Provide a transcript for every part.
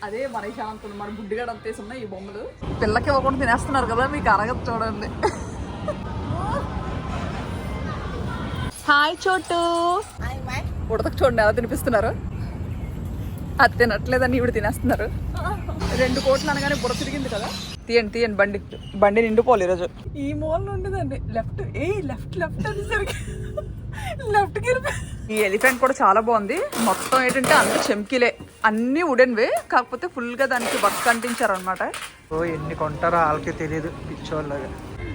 అదే మన శాంతులు మన బుడ్డిగాడు అంతేసి ఉన్నాయి ఈ బొమ్మలు. పిల్లకి ఇవ్వకుండా తినేస్తున్నారు కదా, మీకు అరగదు చూడండి. హాయ్ చోటు. ఉడతకు చూడండి ఎలా తినిపిస్తున్నారు. అది తినట్లేదని ఇవిడ తినేస్తున్నారు. 2 కోట్లు అనగానే బుర్ర తిరిగింది కదా. తీయండి తీయండి, బండి నిండిపోవాలి ఈరోజు. ఈ మూల ఉండదండి, లెఫ్ట్ లెఫ్ట్ అనేసరికి లెఫ్ట్కి. ఈ ఎలిఫెంట్ కూడా చాలా బాగుంది. మొత్తం ఏంటంటే అంత చెంకిలే, అన్ని వుడెన్వే, కాకపోతే ఫుల్ గా దానికి వర్క్ అంటించారు అనమాట. ఓ ఎన్ని కొంటారో వాళ్ళకే తెలియదు, పిచ్చోళ్ళగా.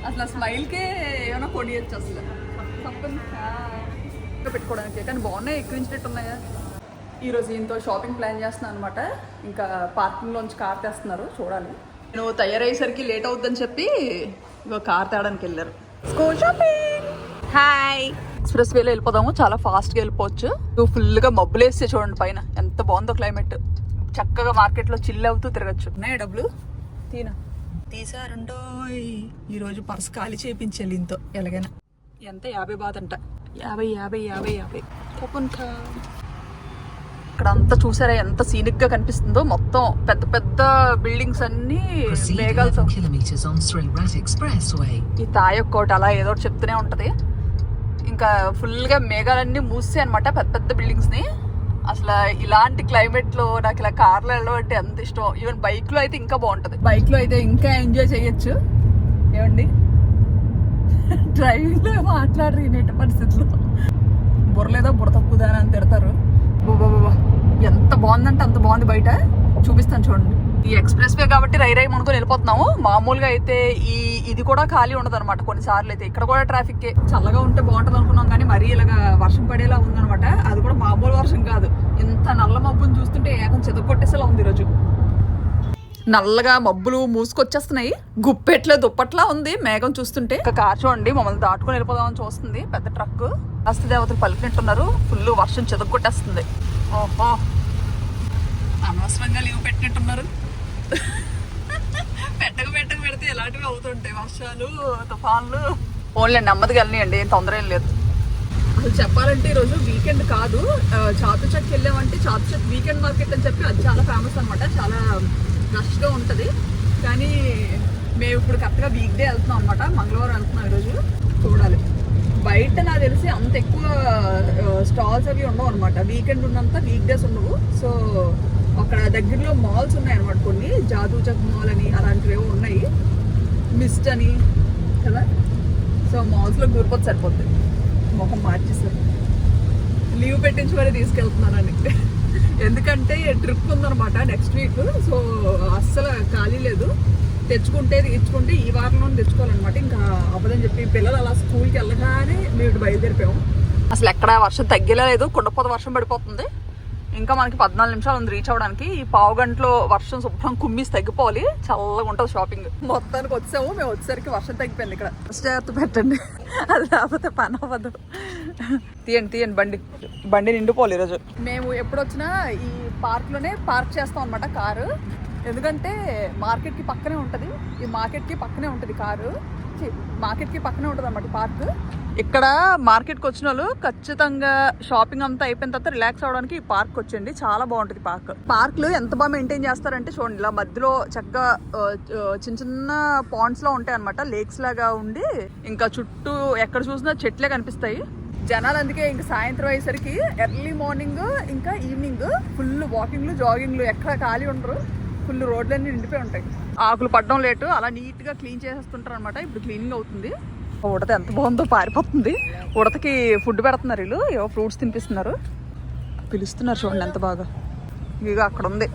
అసలు స్మైల్ కే ఏమైనా కొనియచ్చు అసలు పెట్టుకోవడానికి. కానీ బాగున్నాయి, ఎక్కించినట్టు ఉన్నాయా. ఈరోజు ఇంతో షాపింగ్ ప్లాన్ చేస్తున్నాను అనమాట. ఇంకా పార్కింగ్ లోంచి కార్ తెస్తున్నారు, చూడాలి. నేను తయారయ్యేసరికి లేట్ అవుద్దని చెప్పి ఇగో కార్ తేడానికి వెళ్ళారు. School shopping. హాయ్. ఎక్స్ప్రెస్ వేలో వెళ్ళిపోదాము, చాలా ఫాస్ట్గా వెళ్ళిపోవచ్చు. ఫుల్గా మబ్బులు వేస్తే చూడండి పైన, ఎంత బాగుందో క్లైమేట్. చక్కగా మార్కెట్లో చిల్ అవుతూ తిరగచ్చు. ఉన్నాయా డబ్బులు? తీసారంటో. ఈరోజు పర్స్ ఖాళీ చేయించాలి ఇంతో ఎలాగైనా. ఎంత 50 బాత్ అంట. 50 కూపన్ కార్డ్. ఇక్కడ అంతా చూసారా ఎంత సీనిక్ గా కనిపిస్తుందో. మొత్తం పెద్ద పెద్ద బిల్డింగ్స్ అన్ని మేఘాలతో. ఈ తాయొక్కోటి అలా ఏదో చెప్తూనే ఉంటది. ఇంకా ఫుల్ గా మేఘాలన్నీ మూసాయి అనమాట, పెద్ద పెద్ద బిల్డింగ్స్ ని. అసలు ఇలాంటి క్లైమేట్ లో నాకు ఇలా కార్లో వెళ్ళడం అంటే ఎంత ఇష్టం. ఈవెన్ బైక్ లో అయితే ఇంకా బాగుంటది. బైక్ లో అయితే ఇంకా ఎంజాయ్ చేయొచ్చు. ఏమండి, డ్రైవింగ్ లో మాట్లాడరు ఇనేటి పరిస్థితుల్లో. బుర్రలేదో బుర్ర తక్కువదా అని తిడతారు. బాబా ఎంత బాగుందంటే అంత బాగుంది. బయట చూపిస్తాను చూడండి. ఈ ఎక్స్ప్రెస్ వే కాబట్టి రై అనుకుని వెళ్ళిపోతున్నాము. మామూలుగా అయితే ఇది కూడా ఖాళీ ఉండదు అనమాట. కొన్నిసార్లు అయితే ఇక్కడ కూడా ట్రాఫిక్ చల్లగా ఉంటే బాగుంటది అనుకున్నాం, కానీ మరీ ఇలాగా వర్షం పడేలా ఉందనమాట. అది కూడా మామూలు వర్షం కాదు. ఇంత నల్ల మబ్బుని చూస్తుంటే ఏకం చెదకొట్టేసేలా ఉంది ఈరోజు. నల్లగా మబ్బులు మూసుకొచ్చేస్తున్నాయి. గుప్పెట్లే దుప్పట్లా ఉంది మేఘం చూస్తుంటే. ఒక కార్ చూడండి మమ్మల్ని దాటుకుని వెళ్ళిపోదామని చూస్తుంది, పెద్ద ట్రక్. హస్త దేవతలు పలికినట్టున్నారు. ఫుల్ వర్షం చెదకొట్టేస్తుంది. ఓహో, అనవసరంగా లీవ్ పెట్టినట్టున్నారు. పెడితే ఎలాంటివి అవుతుంటాయి, వర్షాలు తుఫాన్లు. ఓన్లీ నెమ్మదిగా వెళ్ళనియండి, ఏం తొందర ఏం లేదు. అసలు చెప్పాలంటే ఈరోజు వీకెండ్ కాదు, చాతుచక్కి వెళ్ళామంటే చాతుచక్ వీకెండ్ మార్కెట్ అని చెప్పి అది చాలా ఫేమస్ అనమాట. చాలా రష్గా ఉంటుంది. కానీ మేము ఇప్పుడు కరెక్ట్గా వీక్ డే వెళ్తున్నాం అనమాట. మంగళవారం వెళ్తున్నాం ఈరోజు. చూడాలి. బయట నాకు తెలిసి అంత ఎక్కువ స్టాల్స్ అవి ఉండవు అనమాట. వీకెండ్ ఉన్నంత వీక్ డేస్ ఉండవు. సో అక్కడ దగ్గరలో మాల్స్ ఉన్నాయి అనమాట. కొన్ని జాదూచక్ మాల్ అని అలాంటివి ఏవో ఉన్నాయి, మిస్ట్ అని కదా. సో మాల్స్లో దూరిపోతే సరిపోతుంది. మొహం మార్చేస్తారు. లీవ్ పెట్టించి మరీ తీసుకెళ్తున్నానని. ఎందుకంటే ట్రిప్ ఉందనమాట నెక్స్ట్ వీక్. సో అస్సలు ఖాళీ లేదు. తెచ్చుకుంటే ఈ వారంలో తెచ్చుకోవాలన్నమాట. ఇంకా అవ్వదని చెప్పి పిల్లలు అలా స్కూల్కి వెళ్ళగానే మేము బయలుదేరిపోయాము. అసలు ఎక్కడ వర్షం తగ్గలేదు, కుండపోత వర్షం పడిపోతుంది. ఇంకా మనకి 14 నిమిషాలు ఉంది రీచ్ అవ్వడానికి. ఈ పావు గంటలో వర్షం శుభ్రం కుమ్మీసి తగ్గిపోవాలి. చల్లగా ఉంటుంది షాపింగ్. మొత్తానికి వచ్చాము. మేము వచ్చేసరికి వర్షం తగ్గిపోయింది. ఇక్కడ జాగ్రత్త పెట్టండి, అది లేకపోతే పని అవ్వదు. తీయండి, బండి నిండిపోవాలి ఈరోజు. మేము ఎప్పుడు వచ్చినా ఈ పార్క్లోనే పార్క్ చేస్తాం అనమాట కారు. ఎందుకంటే మార్కెట్కి పక్కనే ఉంటుంది. ఈ మార్కెట్కి పక్కనే ఉంటుంది కారు. మార్కెట్కి పక్కనే ఉంటుంది అన్నమాట పార్క్. ఇక్కడ మార్కెట్కి వచ్చిన వాళ్ళు ఖచ్చితంగా షాపింగ్ అంతా అయిపోయిన తర్వాత రిలాక్స్ అవ్వడానికి ఈ పార్క్ వచ్చేయండి. చాలా బాగుంటుంది పార్క్లు. ఎంత బాగా మెయింటైన్ చేస్తారంటే చూడండి, ఇలా మధ్యలో చక్కగా చిన్న చిన్న పాండ్స్ లో ఉంటాయి అనమాట, లేక్స్ లాగా ఉండి. ఇంకా చుట్టూ ఎక్కడ చూసినా చెట్లే కనిపిస్తాయి. జనాలు అందుకే ఇంకా సాయంత్రం అయ్యేసరికి ఎర్లీ మార్నింగ్ ఇంకా ఈవినింగ్ ఫుల్ వాకింగ్లు జాగింగ్లు, ఎక్కడ ఖాళీ ఉండరు. ఫుల్ రోడ్లన్నీ నిండిపోయి ఉంటాయి. ఆకులు పడడం లేటు, అలా నీట్ గా క్లీన్ చేసేస్తుంటారు అనమాట. ఇప్పుడు క్లీనింగ్ అవుతుంది. ఉడత ఎంత బాగుందో, పారిపోతుంది. ఉడతకి ఫుడ్ పెడుతున్నారు వీళ్ళు, ఏవో ఫ్రూట్స్ తినిపిస్తున్నారు. పిలుస్తున్నారు చూడండి ఎంత బాగా. ఇక అక్కడ ఉంది,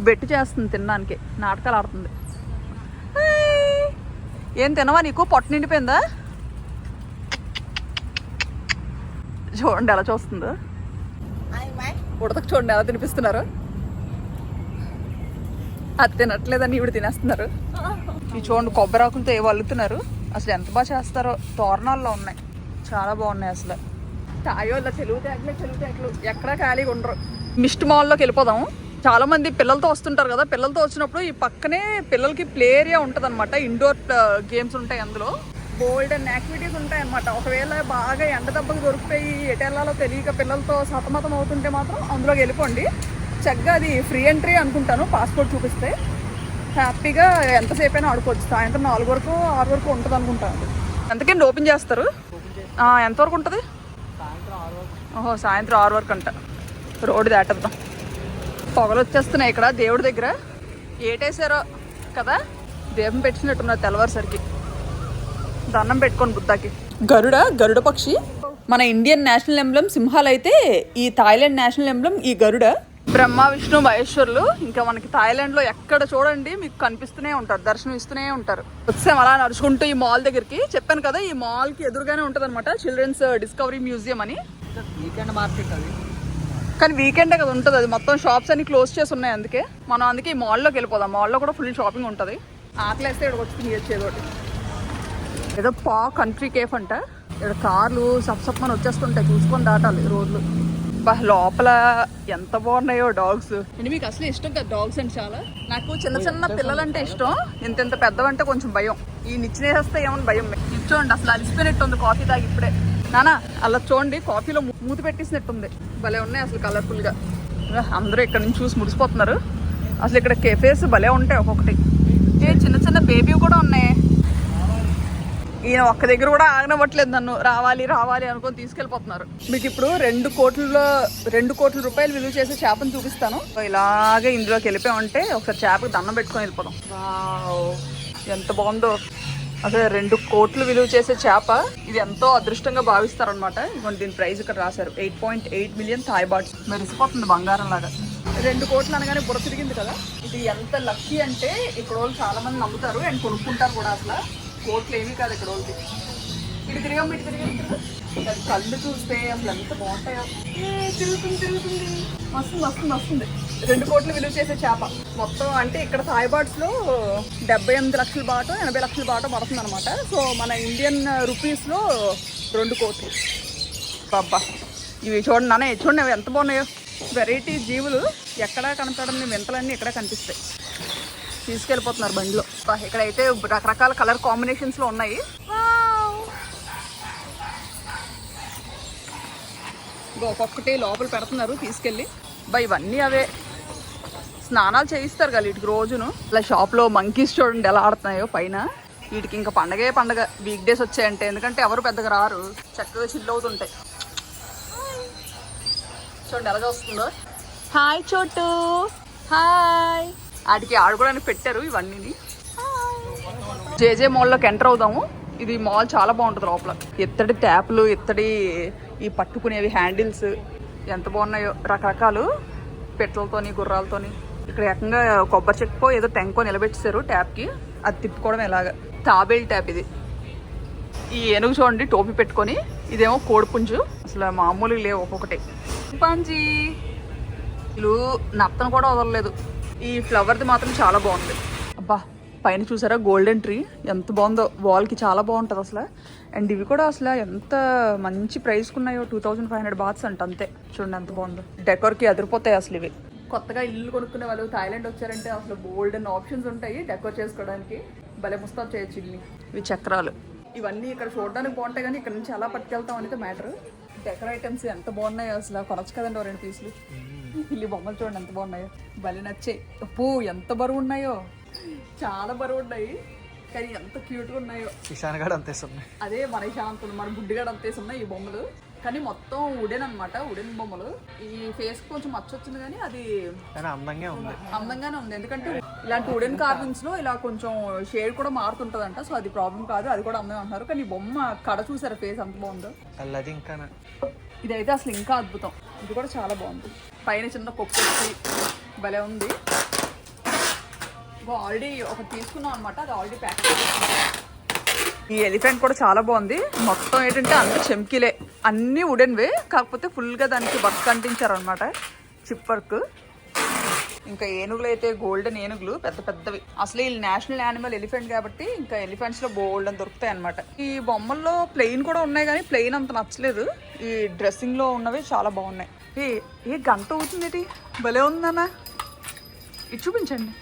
బెట్టు చేస్తుంది తినడానికి, నాటకాలు ఆడుతుంది. ఏం తినవా, నీకు పొట్ట నిండిపోయిందా? చూడండి ఎలా చూస్తుందో. ఉడతకు చూడండి ఎలా తినిపిస్తున్నారు. అది తినట్లేదని ఇవి తినేస్తున్నారు. ఇవి చూడండి కొబ్బరాకులతో ఏవో అల్లుతున్నారు. అసలు ఎంత బాగా చేస్తారో. తోరణాల్లో ఉన్నాయి, చాలా బాగున్నాయి. అసలు తాయోళ్ళ తెలుగుతేటలు ఎక్కడా ఖాళీగా ఉండరు. మిస్ట్ మాల్లోకి వెళ్ళిపోదాము. చాలా మంది పిల్లలతో వస్తుంటారు కదా. పిల్లలతో వచ్చినప్పుడు ఈ పక్కనే పిల్లలకి ప్లే ఏరియా ఉంటుంది అనమాట. ఇండోర్ గేమ్స్ ఉంటాయి, అందులో బోల్డ్ అండ్ యాక్టివిటీస్ ఉంటాయి అనమాట. ఒకవేళ బాగా ఎండ దెబ్బకు దొరికిపోయి ఎటు వెళ్ళాలో తెలియక పిల్లలతో సతమతం అవుతుంటే మాత్రం అందులోకి వెళ్ళిపోండి. చక్కగా అది ఫ్రీ ఎంట్రీ అనుకుంటాను, పాస్పోర్ట్ చూపిస్తే హ్యాపీగా ఎంతసేపు అయినా ఆడుకోవచ్చు. సాయంత్రం 4 వరకు 6 వరకు ఉంటుంది అనుకుంటాను. ఎంతకండి ఓపెన్ చేస్తారు? ఎంతవరకు ఉంటుంది? ఓహో, సాయంత్రం 6 వరకు అంట. రోడ్డు దాటద్దాం. పొగలు వచ్చేస్తున్నాయి ఇక్కడ దేవుడి దగ్గర. ఏటేసారో కదా, దీపం పెట్టినట్టున్నారు తెల్లవారుసరికి. దండం పెట్టుకోండి బుద్ధాకి. గరుడ పక్షి. మన ఇండియన్ నేషనల్ ఎంబ్లం సింహాలు అయితే, ఈ థాయిలాండ్ నేషనల్ ఎంబ్లం ఈ గరుడ. బ్రహ్మ విష్ణు మహేశ్వరులు. ఇంకా మనకి థాయిలాండ్లో ఎక్కడ చూడండి మీకు కనిపిస్తూనే ఉంటారు, దర్శనం ఇస్తూనే ఉంటారు. వచ్చాం అలా నడుచుకుంటూ ఈ మాల్ దగ్గరికి. చెప్పాను కదా, ఈ మాల్కి ఎదురుగానే ఉంటుంది అనమాట చిల్డ్రన్స్ డిస్కవరీ మ్యూజియం అని. వీకెండ్ మార్కెట్ అది, కానీ వీకెండే కదా ఉంటుంది. అది మొత్తం షాప్స్ అన్ని క్లోజ్ చేసి ఉన్నాయి. అందుకే ఈ మాల్లోకి వెళ్ళిపోదాం. మాల్లో కూడా ఫుల్ షాపింగ్ ఉంటుంది. ఆకలేస్తే ఇక్కడికి వచ్చి తినేది ఒకటి. ఏదో కంట్రీ కేఫ్ అంట. ఇక్కడ కార్లు సప్సప్మని వచ్చేస్తుంటాయి, చూసుకొని దాటాలి రోడ్లు. లోపల ఎంత బాగున్నాయో డాగ్స్. ఇది మీకు అసలు ఇష్టం కదా డాగ్స్ అంటే? చాలా. నాకు చిన్న చిన్న పిల్లలంటే ఇష్టం. ఇంత పెద్దవంటే కొంచెం భయం. ఈ నిచ్చినేస్తే ఏమని భయం. చూడండి అసలు అలిసిపోయినట్టు ఉంది కాఫీ తాగి ఇప్పుడే. నానా అలా చూడండి, కాఫీలో మూతి పెట్టేసినట్టుంది. భలే ఉన్నాయి అసలు కలర్ఫుల్గా. అందరూ ఇక్కడ నుంచి చూసి ముడిసిపోతున్నారు. అసలు ఇక్కడ కెఫేస్ భలే ఉంటాయి ఒక్కొక్కటి. చిన్న చిన్న బేబీ కూడా ఉన్నాయి. ఈయన ఒక్క దగ్గర కూడా ఆగనవ్వట్లేదు నన్ను. రావాలి రావాలి అనుకొని తీసుకెళ్ళిపోతున్నారు. మీకు ఇప్పుడు 2 కోట్ల రూపాయలు విలువ చేసే చేపను చూపిస్తాను. ఇలాగే ఇందులోకి వెళ్ళిపోయామంటే ఒకసారి చేపకి దండం పెట్టుకొని వెళ్ళిపోదాం. వావ్, ఎంత బాగుందో అసలు. 2 కోట్లు విలువ చేసే చేప. ఇది ఎంతో అదృష్టంగా భావిస్తారనమాట. ఇదిగోండి దీని ప్రైస్ ఇక్కడ రాశారు, 8.8 మిలియన్ థాయ్ బాట్స్. మెరిసిపోతుంది బంగారం లాగా. 2 కోట్లు అనగానే బుర్ర తిరిగింది కదా. ఇది ఎంత లక్కీ అంటే ఇక్కడ వాళ్ళు చాలా మంది నమ్ముతారు అండ్ కొనుక్కుంటారు కూడా. అసలు కోట్లు ఏమీ కాదు ఇక్కడ వాళ్ళకి. ఇటు తిరిగాం కళ్ళు చూస్తే అసలు ఎంత బాగుంటాయో. తిరుగుతుంది వస్తుంది. 2 కోట్లు విలువ చేసే చేప మొత్తం. అంటే ఇక్కడ థాయ్ బాట్స్ లో 78 లక్షల బాటో 80 లక్షల బాటో పడుతుంది అనమాట. సో మన ఇండియన్ రూపీస్ లో 2 కోట్లు. బాబా ఇవి చూడండి నాన్న, చూడండి అవి ఎంత బాగున్నాయో. వెరైటీ జీవులు ఎక్కడా కనపడని వింతలన్నీ ఇక్కడ కనిపిస్తాయి. తీసుకెళ్ళిపోతున్నారు బండిలో. ఇక్కడైతే రకరకాల కలర్ కాంబినేషన్స్ లో ఉన్నాయి. ఒక్కొక్కటి లోపల పెడుతున్నారు తీసుకెళ్ళి. ఇవన్నీ అవే స్నానాలు చేయిస్తారు కదా వీటికి రోజును. ఇలా షాప్లో మంకీస్ చూడండి ఎలా ఆడుతున్నాయో పైన. వీటికి ఇంకా పండగే పండగ. వీక్ డేస్ వచ్చాయంటే, ఎందుకంటే ఎవరు పెద్దగా రారు, చక్కగా చిల్ అవుతుంటాయి. చూడండి ఎలా వస్తుందో. హాయ్ చోటు, హాయ్. వాటికి ఆడుకోవడానికి పెట్టారు ఇవన్నీ. జేజే మాల్లోకి ఎంటర్ అవుదాము. ఇది మాల్ చాలా బాగుంటుంది లోపల. ఇత్తడి ట్యాప్లు, ఇత్తడి ఈ పట్టుకునేవి హ్యాండిల్స్ ఎంత బాగున్నాయో. రకరకాలు పెట్టలతోని గుర్రాలతోని. ఇక్కడ ఏకంగా కొబ్బరి చెక్కో ఏదో టెంకో నిలబెట్టేశారు ట్యాప్కి. అది తిప్పుకోవడం ఎలాగా. తాబేల్ ట్యాప్ ఇది. ఈ ఏనుగు చూడండి టోపీ పెట్టుకొని. ఇదేమో కోడిపుంజు. అసలు మామూలుగా లేవు ఒక్కొక్కటి. పంజీ ఇల్లు నత్తను కూడా వదలలేదు. ఈ ఫ్లవర్ది మాత్రం చాలా బాగుంది. అబ్బా పైన చూసారా గోల్డెన్ ట్రీ ఎంత బాగుందో. వాల్కి చాలా బాగుంటుంది అసలు. అండ్ ఇవి కూడా అసలు ఎంత మంచి ప్రైస్కున్నాయో. 2500 బాత్స్ అంట అంతే. చూడండి ఎంత బాగుందో. డెకోర్కి అదిరిపోతాయి అసలు ఇవి. కొత్తగా ఇల్లు కొనుక్కునే వాళ్ళు థాయిలాండ్ వచ్చారంటే అసలు గోల్డెన్ ఆప్షన్స్ ఉంటాయి డెకోర్ చేసుకోవడానికి. భలే ముస్తాబ్ చేయొచ్చు ఇల్లు. ఇవి చక్రాలు. ఇవన్నీ ఇక్కడ చూడడానికి బాగుంటాయి కానీ ఇక్కడ నుంచి ఎలా పట్టుకెళ్తాం అనేది మ్యాటర్. డెకర్ ఐటమ్స్ ఎంత బాగున్నాయో అసలు. కొనొచ్చు కదండి 2 పీసులు. ఇల్లు బొమ్మలు చూడండి ఎంత బాగున్నాయో. భలే నచ్చాయి. అప్పు ఎంత బరువు ఉన్నాయో, చాలా బరువు ఉన్నాయి కానీ ఎంత క్యూట్గా ఉన్నాయో. ఇషాన్గాడు అంతేస్తున్నాయి. అదే మన ఇషాంతులు, మన బుడ్డిగాడు అంతేస్తున్నాయి ఈ బొమ్మలు. కానీ మొత్తం ఉడెన్ అనమాట, ఉడెన్ బొమ్మలు. ఈ ఫేస్ కొంచెం మచ్చ వచ్చింది కానీ అది అందంగానే ఉంది. ఎందుకంటే ఇలాంటి ఉడెన్ కార్వింగ్స్ లో ఇలా కొంచెం షేడ్ కూడా మారుతుంటదంట. సో అది ప్రాబ్లం కాదు, అది కూడా అందం అంటున్నారు. కానీ ఈ బొమ్మ కడ చూసారా ఫేస్ ఎంత బాగుందో. ఇదైతే అసలు ఇంకా అద్భుతం. ఇది కూడా చాలా బాగుంది. పైన చిన్న కొప్పు వచ్చి భలే ఉంది. ఆల్రెడీ ఒకటి తీసుకున్నాం అనమాట, అది ఆల్రెడీ ప్యాక్ చేసుకున్నాం. ఈ ఎలిఫెంట్ కూడా చాలా బాగుంది. మొత్తం ఏంటంటే అంత చెమ్కీలే, అన్నీ వుడెన్వే. కాకపోతే ఫుల్గా దానికి వర్క్ అంటించారనమాట, చిప్ వర్క్. ఇంకా ఏనుగులు అయితే గోల్డెన్ ఏనుగులు పెద్ద పెద్దవి. అసలు ఈ నేషనల్ యానిమల్ ఎలిఫెంట్ కాబట్టి ఇంకా ఎలిఫెంట్స్ లో బోల్డ్ అని దొరుకుతాయి అనమాట. ఈ బొమ్మల్లో ప్లెయిన్ కూడా ఉన్నాయి కానీ ప్లెయిన్ అంత నచ్చలేదు. ఈ డ్రెస్సింగ్ లో ఉన్నవి చాలా బాగున్నాయి. ఏ గంట అవుతుంది, భలే ఉందన్నా. ఇది చూపించండి.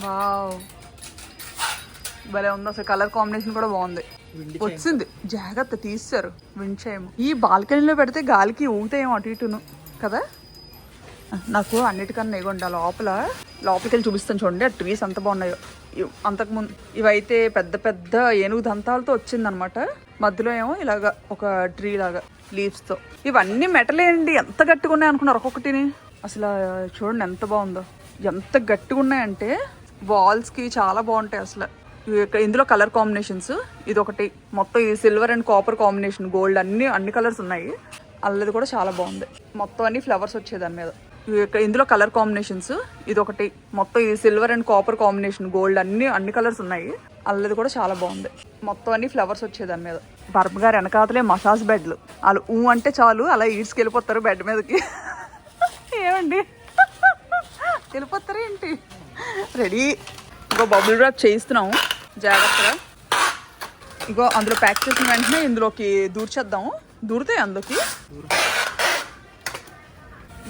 వావ్ భలే ఉంది అసలు. కలర్ కాంబినేషన్ కూడా బాగుంది. వచ్చింది జాగ్రత్త తీస్తారు విండ్ చైమ్. ఈ బాల్కనీలో పెడితే గాలికి ఊగుతాయేమో అటు ఇటును కదా. నాకు అన్నిటికన్నా ఇగోండి లోపలికి వెళ్ళి చూపిస్తాను చూడండి. ఆ ట్రీస్ ఎంత బాగున్నాయో. అంతకుముందు ఇవైతే పెద్ద పెద్ద ఏనుగు దంతాలతో వచ్చిందనమాట. మధ్యలో ఏమో ఇలాగా ఒక ట్రీ లాగా లీవ్స్తో. ఇవన్నీ మెటలే అండి. ఎంత గట్టిగా ఉన్నాయి అనుకున్నారు ఒక్కొక్కటిని. అసలు చూడండి ఎంత బాగుందో. ఎంత గట్టిగా ఉన్నాయంటే వాల్స్కి చాలా బాగుంటాయి అసలు. ఇందులో కలర్ కాంబినేషన్స్ ఇది ఒకటి. మొత్తం ఈ silver and copper combination, gold అన్ని కలర్స్ ఉన్నాయి. అల్లది కూడా చాలా బాగుంది. మొత్తం అన్ని ఫ్లవర్స్ వచ్చే దాని మీద. ఇందులో కలర్ కాంబినేషన్స్ ఇది ఒకటి. మొత్తం ఈ silver and copper combination, gold అన్ని కలర్స్ ఉన్నాయి. అల్లది కూడా చాలా బాగుంది. మొత్తం అన్ని ఫ్లవర్స్ వచ్చే దాని మీద. బర్మ గారు వెనకాతలే మసాజ్ బెడ్లు. వాళ్ళు అంటే చాలు అలా ఈడ్చుకెళ్ళిపోతారు బెడ్ మీదకి. ఏమండి వెళ్ళిపోతారా ఏంటి? రెడీ. ఇంకో బబుల్ ర్యాప్ చేయిస్తున్నాము జాగ్రత్తగా. ఇగో అందులో ప్యాక్ చేసిన వెంటనే ఇందులోకి దూర్చేద్దాము. దూరుతాయి అందులోకి.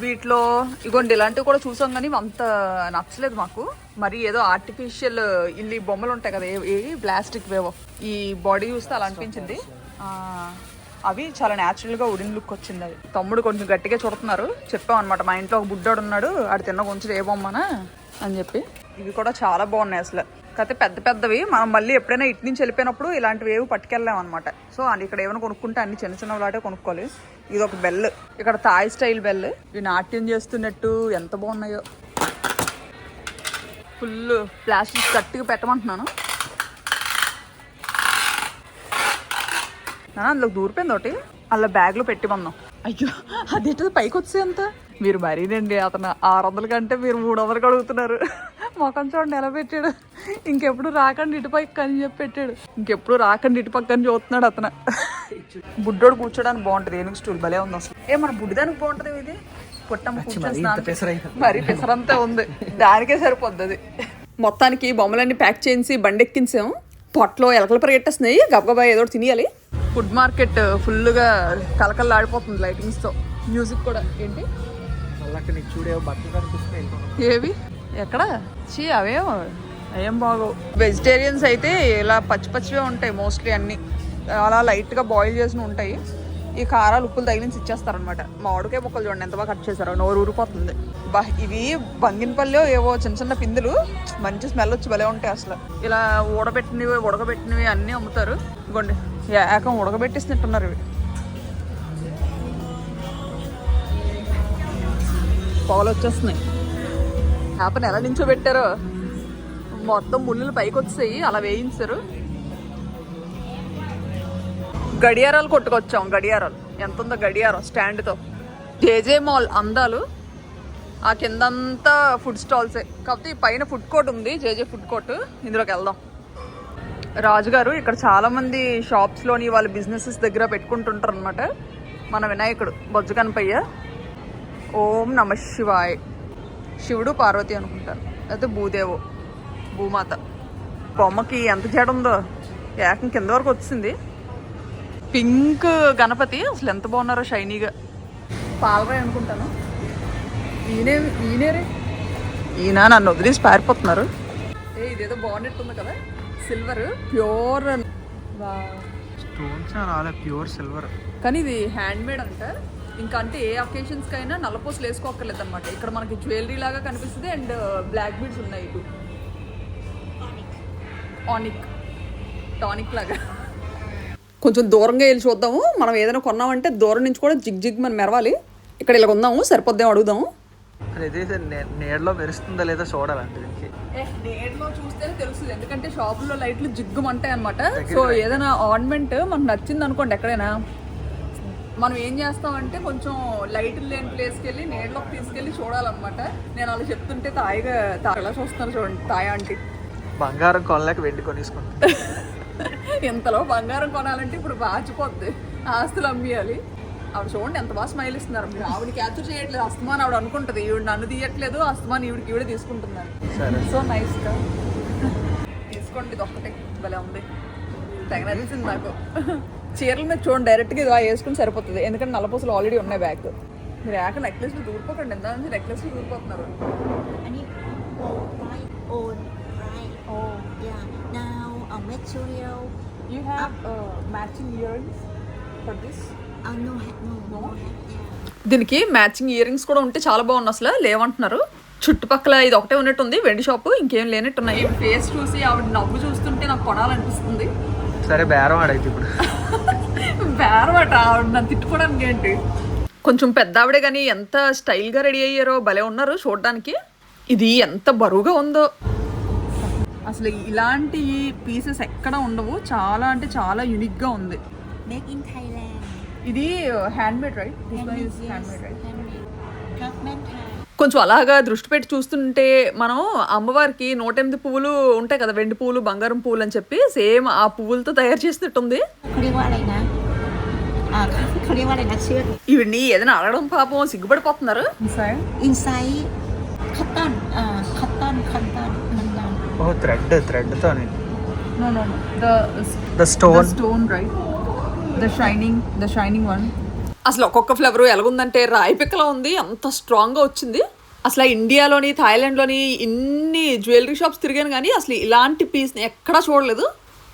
వీటిలో ఇగోండి ఇలాంటివి కూడా చూసాం కానీ అంత నచ్చలేదు మాకు. మరి ఏదో ఆర్టిఫిషియల్ ఇల్లు బొమ్మలు ఉంటాయి కదా, ఏ ప్లాస్టిక్ వేవో. ఈ బాడీ చూస్తే అలా అనిపించింది. అవి చాలా న్యాచురల్గా ఉడిన్ లుక్ వచ్చింది. అది తమ్ముడు కొంచెం గట్టిగా చూడుతున్నారు. చెప్పాం అనమాట, మా ఇంట్లో ఒక బుడ్డోడు ఉన్నాడు, ఆడు తిన్న కొంచెం ఏ బొమ్మనా అని చెప్పి. ఇవి కూడా చాలా బాగున్నాయి అసలు. కాకపోతే పెద్ద పెద్దవి. మనం మళ్ళీ ఎప్పుడైనా ఇటు నుంచి వెళ్ళిపోయినప్పుడు ఇలాంటివి ఏవి పట్టుకెళ్ళాం అనమాట. సో ఇక్కడ ఏమైనా కొనుక్కుంటే అన్ని చిన్న చిన్న లాంటివి కొనుక్కోవాలి. ఇది ఒక బెల్, ఇక్కడ థాయ్ స్టైల్ బెల్. ఇవి నాట్యం చేస్తున్నట్టు ఎంత బాగున్నాయో. ఫుల్ ప్లాస్టిక్ కట్టిగా పెట్టమంటున్నాను. అందులో దూరిపోయింది ఒకటి. అలా బ్యాగ్లో పెట్టి పందాం. అయ్యో అదేంటది పైకి వచ్చే అంత. మీరు మరీనండి, అతను 600 కంటే మీరు 300 అడుగుతున్నారు. మొఖం చూడండి ఎలా పెట్టాడు. ఇంకెప్పుడు రాకండి ఇటుపక్క అని చెప్పి పెట్టాడు. ఇంకెప్పుడు రాకండి ఇటుపక్క అని చూస్తున్నాడు అతను. బుడ్డోడు కూర్చోడానికి బాగుంటుంది. ఏనుగు స్టూల్ భలే ఉంది అసలు. మన బుడ్డిదానికి బాగుంటుంది ఇది. పుట్టమ్మ కూర్చొని మరి పెసరంతా ఉంది, దానికే సరిపోద్ది అది. మొత్తానికి బొమ్మలన్నీ ప్యాక్ చేసి బండి ఎక్కించాము. పొట్టలో ఎలకలు పరిగెట్టేస్తున్నాయి. గబగబా ఏదో తినేయాలి. ఫుడ్ మార్కెట్ ఫుల్గా కలకల్లాడిపోతుంది లైటింగ్స్తో. మ్యూజిక్ కూడా. ఏంటి ఏవి ఎక్కడ అవేమో ఏం బాగో. వెజిటేరియన్స్ అయితే ఇలా పచ్చి పచ్చివే ఉంటాయి మోస్ట్లీ. అన్నీ అలా లైట్గా బాయిల్ చేసి ఉంటాయి. ఈ కారాలు ఉప్పులు తగిలించి ఇచ్చేస్తారనమాట. మామిడికాయ ముక్కలు చూడండి ఎంత బాగా కట్ చేశారో, నోరు ఊరిపోతుంది. ఇవి బంగినపల్లి ఏవో చిన్న చిన్న పిందులు, మంచి స్మెల్ వచ్చి భలే ఉంటాయి అసలు. ఇలా ఉడకబెట్టినవి అన్నీ అమ్ముతారు. ఇవ్వండి ఏకం ఉడకబెట్టేసినట్టున్నారు ఇవి. పాలు వచ్చేస్తున్నాయి. చేపను ఎలా నించోబెట్టారో, మొత్తం ముళ్ళు పైకి వచ్చాయి, అలా వేయించారు. గడియారాలు కొట్టుకొచ్చాం. గడియారాలు ఎంత ఉందో గడియారం స్టాండ్తో. జేజే మాల్ అందాలు. ఆ కిందంతా ఫుడ్ స్టాల్సే. కాకపోతే ఈ పైన ఫుడ్ కోర్ట్ ఉంది, జేజే ఫుడ్ కోర్ట్. ఇందులోకి వెళ్దాం. రాజుగారు ఇక్కడ చాలామంది షాప్స్లోని వాళ్ళ బిజినెసెస్ దగ్గర పెట్టుకుంటుంటారు అనమాట. మన వినాయకుడు బొజ్జ కనపయ్య. ఓం నమ శివాయ్. శివుడు పార్వతి అనుకుంటారు, అయితే భూదేవో భూమాత. బొమ్మకి ఎంత జడ ఉందో, ఏకం కింద వరకు వచ్చింది. పింక్ గణపతి అసలు ఎంత బాగున్నారో షైనీగా. పాలరాయి అనుకుంటాను. ఈయనేరే ఈయన నన్ను వదిలేసి పారిపోతున్నారు. ఇదేదో బాగున్నట్టుంది కదా, సిల్వర్ ప్యూర్ ప్యూర్ సిల్వర్. కానీ ఇది హ్యాండ్ మేడ్ అంట. ఇంకా అంటే ఏ అకేషన్స్ కైనా నల్లపూసలు వేసుకోక్కర్లేదు అనమాట. ఇక్కడ మనకి జ్యువెలరీ లాగా కనిపిస్తుంది. అండ్ బ్లాక్ బీడ్స్ ఉన్నాయి. ఇటు టానిక్ లాగా. కొంచెం దూరంగా వెళ్ళి చూద్దాము. మనం ఏదైనా కొన్నామంటే దూరం నుంచి కూడా జిగ్ మనం మెరవాలి. ఇక్కడ ఇలా కొందాము, సరిపోద్దాం అడుగుదాము. నేడులో మెరుస్తుందా లేదా చూడాలంటే నేడులో చూస్తేనే తెలుస్తుంది. ఎందుకంటే షాపుల్లో లైట్లు జిగ్గుమంటాయి అనమాట. సో ఏదైనా ఆర్నమెంట్ మనకు నచ్చింది అనుకోండి ఎక్కడైనా, మనం ఏం చేస్తామంటే కొంచెం లైట్లు లేని ప్లేస్కి వెళ్ళి నేడులోకి తీసుకెళ్ళి చూడాలన్నమాట. నేను అలా చెప్తుంటే తాయిగా చూస్తున్నారు చూడండి. తాయ ఆంటీ బంగారం కొనలేక వెండి కొనేసుకుంటా. ఇంతలో బంగారం కొనాలంటే ఇప్పుడు బాచిపోద్ది, ఆస్తులు అమ్మేయాలి. ఆవిడ చూడండి ఎంత బాగా స్మైల్ ఇస్తున్నారు. మీరు ఆవిడ క్యాప్చర్ చేయట్లేదు, అస్తమాన్ ఆవిడ అనుకుంటుంది ఈవిడ నన్ను తీయట్లేదు, అస్తమాన్ ఈవిడ తీసుకుంటున్నారు. సో నైస్గా తీసుకోండి. ఇది ఒక్కటే భలే ఉంది, తెగ నచ్చింది నాకు. చీరల మీద చూడండి డైరెక్ట్గా ఇది వేసుకుని సరిపోతుంది. ఎందుకంటే నల్లపూసలు ఆల్రెడీ ఉన్నాయి బ్యాగ్. మీరు ఏక నెక్లెస్లు దూరిపోకండి. ఎంత నుంచి నెక్లెస్లు దూరిపోతున్నారు. Material. You have matching earrings for this? No. Yeah. దీనికి మ్యాచింగ్ ఇయర్ రింగ్స్ కూడా ఉంటే చాలా బాగుంది. అసలు లేవంటున్నారు. చుట్టుపక్కల ఇది ఒకటే ఉన్నట్టుంది వెండి షాపు, ఇంకేం లేనట్టున్నాయి. ఫేస్ చూసి ఆవిడ నవ్వు చూస్తుంటే నాకు కొనాలనిపిస్తుంది. సరే బేరం ఆడైతే ఇప్పుడు. బేరం అట, ఆవిడ నన్ను తిట్టుకోవడానికి ఏంటి. కొంచెం పెద్ద ఆవిడే కానీ ఎంత స్టైల్గా రెడీ అయ్యారో, భలే ఉన్నారు చూడడానికి. ఇది ఎంత బరువుగా ఉందో అసలు. ఇలాంటి పీసెస్ ఎక్కడ ఉండవు. చాలా అంటే చాలా యూనిక్గా ఉంది. Made in Thailand. ఇది handmade right? Handmade, yes. Handmade right? Handmade. Craftsman Thai. కొంచెం అలాగా దృష్టి పెట్టి చూస్తుంటే మనం అమ్మవారికి 108 పువ్వులు ఉంటాయి కదా, వెండి పువ్వులు బంగారం పువ్వులు అని చెప్పి, సేమ్ ఆ పువ్వులతో తయారు చేసినట్టుంది. เขาเรียกว่าอะไรนะเขาเรียกว่าอะไรนะเชือก ఇవన్నీ ఏదైనా అడగడం పాపం సిగ్గుపడిపోతున్నారు. inside cotton cotton ఓ థ్రెడ్తో No. The stone stone right, the shining one. అసలు ఒక్కొక్క ఫ్లేవర్ ఎలాగుందంటే రాయి పిక్కలా ఉంది, అంత స్ట్రాంగ్గా వచ్చింది. అసలు ఇండియాలోని థాయిలాండ్లోని ఇన్ని జ్యువెలరీ షాప్స్ తిరిగాను కానీ అసలు ఇలాంటి పీస్ని ఎక్కడా చూడలేదు.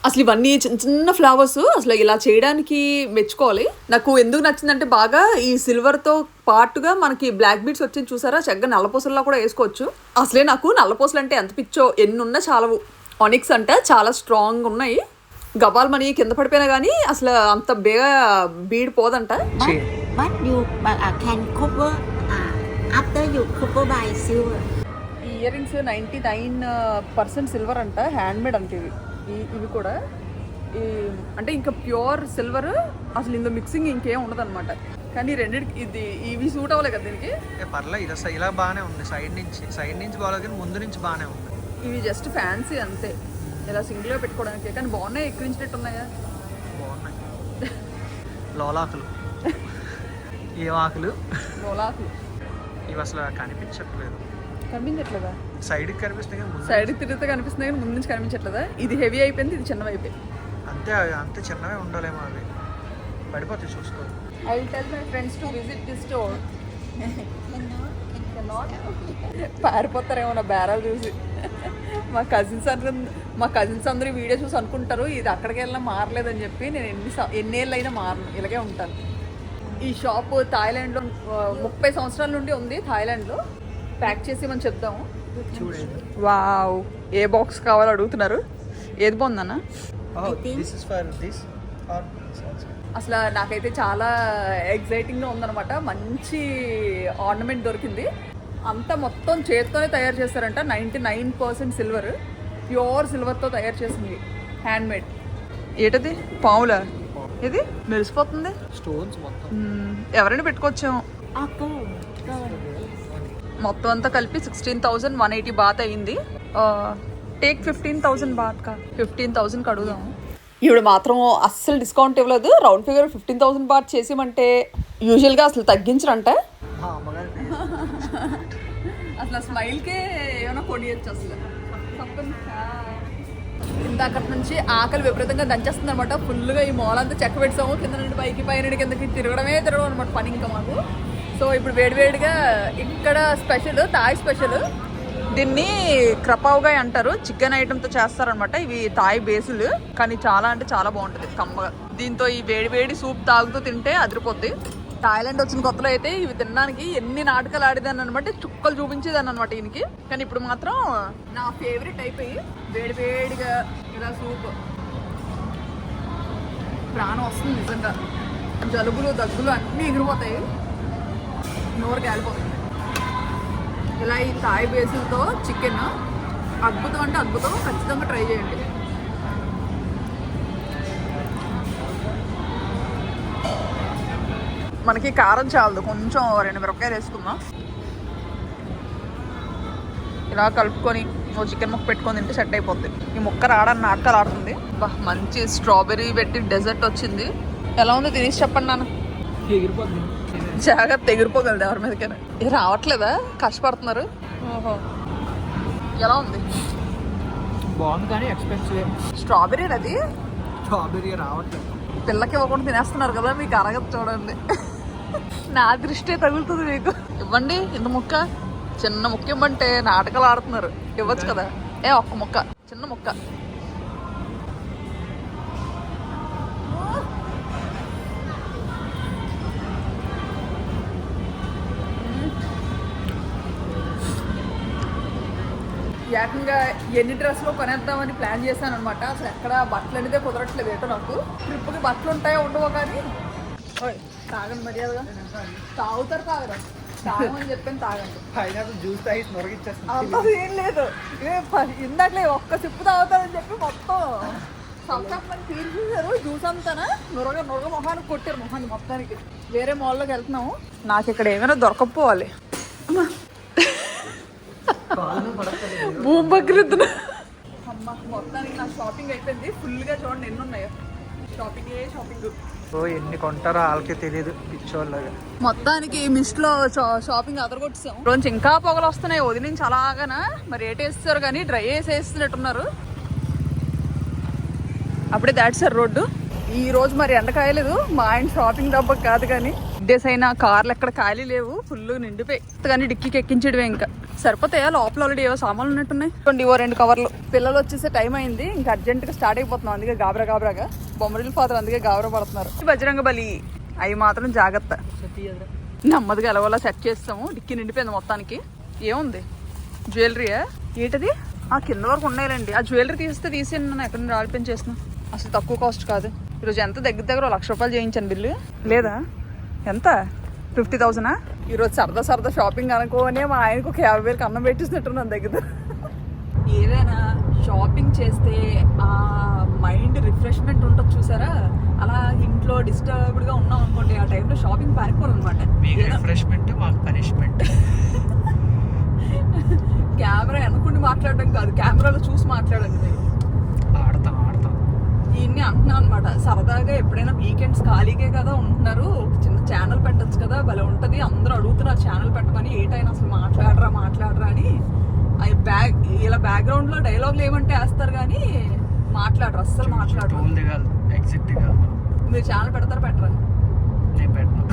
అసలు ఇవన్నీ చిన్న చిన్న ఫ్లవర్స్ అసలు ఇలా చేయడానికి మెచ్చుకోవాలి. నాకు ఎందుకు నచ్చిందంటే బాగా ఈ సిల్వర్తో పాటుగా మనకి బ్లాక్ బీడ్స్ వచ్చింది చూసారా, చక్కగా నల్లపూసల్లో కూడా వేసుకోవచ్చు. అసలే నాకు నల్లపూసలు అంటే ఎంత పిచ్చో, ఎన్ని ఉన్నా చాలవు. ఆనిక్స్ అంటే చాలా స్ట్రాంగ్ ఉన్నాయి. గబాల్ మనీ కింద పడిపోయినా కానీ అసలు అంత బేగా bead పోదంట. but you can cover after you cover by silver. ఈ ఇయర్ రింగ్స్ 99% సిల్వర్ అంట, హ్యాండ్మేడ్ అంటే ఇవి కూడా అంటే ఇంకా ప్యూర్ సిల్వర్. అసలు ఇందులో మిక్సింగ్ ఇంకేం ఉండదు అనమాట. కానీ రెండింటికి ఇవి సూట్ అవ్వలే కదా దీనికి. పర్లేదు, ఇది అసలు ఇలా బాగానే ఉంది. సైడ్ నుంచి బాగాలేదు కానీ ముందు నుంచి బాగానే ఉంది. ఇవి జస్ట్ ఫ్యాన్సీ అంతే, ఇలా సింగిల్గా పెట్టుకోవడానికి. కానీ బాగున్నాయి, ఎక్కిరించినట్టు ఉన్నాయా? బాగున్నాయి. లోలాకులు ఏం ఆకులు? లోలాకులు. ఇవి అసలు కనిపించట్లేదు. కనిపించట్లేదా? సైడ్కి కనిపిస్తుంది కానీ సైడ్కి తిరిగితే కనిపిస్తుంది కానీ ముందు నుంచి కనిపించట్లేదా? ఇది హెవీ అయిపోయింది, ఇది చిన్నవి అయిపోయింది. అంతే చిన్నవే ఉండాలేమో, అవి పడిపోతాయి చూసుకో. I will tell my friends to visit this store. పారిపోతారేమో నా బేరాలు చూసి. మా కజిన్స్ అందరూ వీడియో చూసి అనుకుంటారు ఇది అక్కడికి వెళ్ళినా మారలేదని చెప్పి. నేను ఎన్నేళ్ళు అయినా మారను, ఇలాగే ఉంటాను. ఈ షాప్ థాయిలాండ్లో 30 సంవత్సరాల నుండి ఉంది. థాయిలాండ్లో ప్యాక్ చేసి మనం చెప్దాము. వావ్, ఏ బాక్స్ కావాలో అడుగుతున్నారు. ఏది బాగుందన్నా? అసలు నాకైతే చాలా ఎగ్జైటింగ్గా ఉందన్నమాట. మంచి ఆర్నమెంట్ దొరికింది. అంతా మొత్తం చేతితోనే తయారు చేస్తారంట. 99% సిల్వర్, ప్యూర్ సిల్వర్తో తయారు చేసింది, హ్యాండ్మేడ్. ఏంటది? పావులా? ఇది మెరిసిపోతుంది. స్టోన్స్ మొత్తం ఎవరైనా పెట్టుకోవచ్చేమో. మొత్తం అంతా కలిపి 16,180 బాత్ అయ్యింది. టేక్ 15,000 బాత్ కా 15,000 అడుగుదాము. ఈవిడ మాత్రం అస్సలు డిస్కౌంట్ ఇవ్వలేదు. రౌండ్ ఫిగర్ 15,000 బాత్ చేసామంటే యూజువల్గా అసలు తగ్గించరంట. అసలు స్మైల్కే ఏమైనా కొనియచ్చు అసలు. ఇందాక నుంచి ఆకలి విపరీతంగా దంచేస్తుంది అనమాట. ఫుల్గా ఈ మాల్ అంతా చెక్క పెట్టాము. కింద నుండి పైకి, పై నుండి కిందకి తిరగడం అనమాట పని ఇంకా మాకు. సో ఇప్పుడు వేడివేడిగా ఇక్కడ స్పెషల్, థాయ్ స్పెషల్. దీన్ని క్రపావుగా అంటారు. చికెన్ ఐటమ్తో చేస్తారనమాట. ఇవి థాయ్ బేసులు, కానీ చాలా అంటే చాలా బాగుంటుంది కమ్మగా. దీంతో ఈ వేడివేడి సూప్ తాగుతూ తింటే అదిరిపోద్ది. థాయిలాండ్ వచ్చిన కొత్తలో అయితే ఇవి తినడానికి ఎన్ని నాటకాలు ఆడేదాన్ని అనమాట, చుక్కలు చూపించేదాన్ని అనమాట ఈయనకి. కానీ ఇప్పుడు మాత్రం నా ఫేవరెట్ అయిపోయి వేడివేడిగా ఇలా సూప్. ప్రాణం వస్తుంది నిజంగా. జలుబులు దగ్గులు అన్నీ ఎగిరిపోతాయి, నోరు కాలిపోతుంది. ఇలా ఈ థాయ్ బేసులతో చికెన్ అద్భుతం అంటే అద్భుతం. ఖచ్చితంగా ట్రై చేయండి. మనకి కారం చాలదు, కొంచెం 2 మిరపకాయలు వేసుకుందాం. ఇలా కలుపుకొని ఓ చికెన్ ముక్క పెట్టుకొని తింటే సెట్ అయిపోద్ది. ఈ ముక్క రావడానికి నాటకాలు ఆడుతుంది. బా, మంచి స్ట్రాబెర్రీ పెట్టి డెజర్ట్ వచ్చింది. ఎలా ఉందో తినేసి చెప్పండి నాన్న. జాగ్రత్త, ఎగిరిపోగలదు ఎవరి మీదకైనా. రావట్లేదా? కష్టపడుతున్నారు. ఓహో, ఎలా ఉంది? బాగుంది కానీ ఎక్స్పెన్సివ్. స్ట్రాబెర్రీ అది. స్ట్రాబెర్రీ రావట్లేదు. పిల్లకి ఇవ్వకుండా తినేస్తున్నారు కదా, మీకు అరగదు చూడండి. నా దృష్టి తగులుతుంది మీకు. ఇవ్వండి ఇంత ముక్క, చిన్న ముక్క ఇవ్వమంటే నాటకాలు ఆడుతున్నారు. ఇవ్వచ్చు కదా. ఒక్క ముక్క, చిన్న ముక్క. ఏకంగా ఎన్ని డ్రెస్లో కొనేద్దామని ప్లాన్ చేశాను అనమాట. అసలు ఎక్కడ బట్టలు అనేదే కుదరట్లేదు ఏటో నాకు. ట్రిప్కి బట్టలు ఉంటాయో ఉండవో కానీ ఓయ్ తాగండి మర్యాదగా. తాగుతారు తాగరా, తాగమని చెప్పాను తాగండి. పైనాపిల్ జ్యూస్ తాగి నొరగిచ్చేస్తుంది. అంత ఏం లేదు, ఇందాకలే ఒక్క సిప్పు తాగుతారని చెప్పి మొత్తం సంతాపని తీర్చేశారు. జ్యూస్ అంతానా నొరగ మొహానికి కొట్టారు, మొహాన్ని మొత్తానికి. వేరే మాల్లోకి వెళ్తున్నాము. నాకు ఇక్కడ ఏమైనా దొరకపోవాలి. భూమి బగ్గిరుద్దున అమ్మ. మొత్తానికి నా షాపింగ్ అయిపోయింది ఫుల్గా. చూడండి ఎన్ని ఉన్నాయో. షాపింగ్ ఎన్ని కొంటారో వాళ్ళకే తెలియదు పిచ్చోళ్ళగా. మొత్తానికి మిస్ట్ లో షాపింగ్ అదరగొట్టేసాం. రోజు ఇంకా పొగలు వస్తున్నాయి వదిలి నుంచి అలాగనా. మరి ఏటేస్తారు కానీ డ్రై వేసేస్తున్నట్టున్నారు. అప్పుడే దాటిసారు రోడ్డు. ఈ రోజు మరి ఎండ కాయలేదు. మా ఆయన షాపింగ్ దెబ్బ కాదు కానీ డేస్ అయినా కార్లు ఎక్కడ ఖాళీ లేవు, ఫుల్ నిండిపోయి. కానీ డిక్కీకి ఎక్కించడమే ఇంకా సరిపోతాయా. లోపల ఆల్రెడీ ఏవో సామాన్లు ఉన్నట్టున్నాయి. చూడండి ఓ 2 కవర్లు. పిల్లలు వచ్చేసే టైం అయింది, ఇంకా అర్జెంట్గా స్టార్ట్ అయిపోతున్నాం. అందుకే గాబరాగా బొమ్మరిల్లు ఫాదర్ అందుకే గాబరా పడుతున్నారు. బజరంగ బలి అవి మాత్రం జాగ్రత్త. నెమ్మదిగా ఎలవలా సెట్ చేస్తాము. డిక్కీ నిండిపోయింది మొత్తానికి. ఏముంది జ్యువెలరీయా ఏంటది? ఆ కింద వరకు ఉన్నాయండి. ఆ జ్యువెలరీ తీసేయండి. నన్ను ఎక్కడ నుండి ఆల్పెన్ చేసిన. అసలు తక్కువ కాస్ట్ కాదు. ఈరోజు ఎంత దగ్గర ₹1,00,000 చేయించాను బిల్లు. లేదా ఎంత 50,000? ఈరోజు సరదా షాపింగ్ అనుకోనే మా ఆయనకు ఒక 50,000 అన్నం పెట్టిస్తున్నట్టున్నాను దగ్గర. ఏదైనా షాపింగ్ చేస్తే ఆ మైండ్ రిఫ్రెష్మెంట్ ఉంటుంది చూసారా. అలా ఇంట్లో డిస్టర్బ్డ్గా ఉన్నాం అనుకోండి, ఆ టైంలో షాపింగ్ పారిపోవాలన్నమాట. రిఫ్రెష్మెంట్ మాకు పనిష్మెంట్. కెమెరా అనుకుండి మాట్లాడడం కాదు, కెమెరాలో చూసి మాట్లాడండి. ఆడతాం ఇన్ని అంటున్నాను అనమాట. సరదాగా ఎప్పుడైనా వీకెండ్స్ ఖాళీగే కదా ఉంటున్నారు, చిన్న ఛానల్ పెట్టచ్చు కదా, భలే ఉంటుంది. అందరూ అడుగుతున్నారు ఛానల్ పెట్టమని. ఏటైనా అసలు మాట్లాడరా అని. అవి ఇలా బ్యాక్గ్రౌండ్లో డైలాగులు ఏమంటే వేస్తారు కానీ మాట్లాడరు, అస్సలు మాట్లాడరు. మీరు ఛానల్ పెట్టరా? నేను పెట్టను.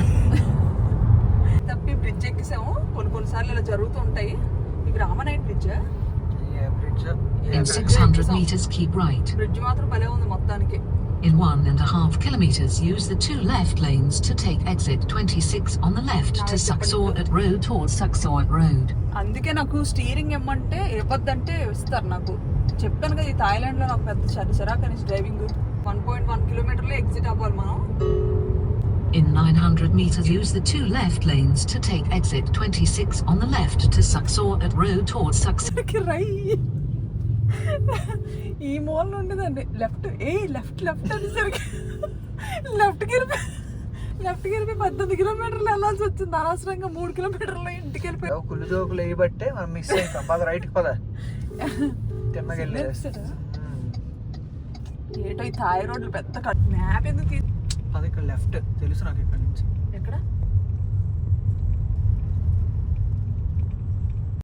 తప్పి బ్రిడ్జ్ ఎక్కిసాము. కొన్నిసార్లు ఇలా జరుగుతూ ఉంటాయి. ఇది రామనైట్ bridge. In 600 meters, keep right. Bridge మాత్రం భలే ఉంది మొత్తానికి. In 1.5 kilometers, use the 2 left lanes to take exit 26 on the left to Saxord Road towards Saxord Road. అందుకే నాకు స్టీరింగ్ ఇవ్వద్దంటే ఇస్తారు నాకు. చెప్పాను కదా, ఈ థాయిలాండ్ లో నాకు పెద్ద చిరాకు అనేసి డ్రైవింగ్. 1.1 కిలోమీటర్లో ఎగ్జిట్ అవ్వాలి మనం. In 900 meters, use the 2 left lanes to take exit 26 on the left to Saxord Road towards Saxord. ఈ మూల ఉండదండి లెఫ్ట్. లెఫ్ట్ అనేసరికి లెఫ్ట్కి వెళ్ళిపోయి 18 కిలోమీటర్లు వెళ్ళాల్సి వచ్చింది. అనవసరంగా 3 కిలోమీటర్లు ఇంటికి వెళ్ళిపోయి. కుళ్ళు జోకులు వేయబట్టే మనం మిస్ అవుతాం. పద రైట్కి పద. తిన్నగెళ్ళి ఏటో ఈ థాయ్ రోడ్లు పెద్ద మ్యాప్ ఎందుకు అది ఇక్కడ లెఫ్ట్ తెలుసు నాకు ఇక్కడ నుంచి. ఎక్కడ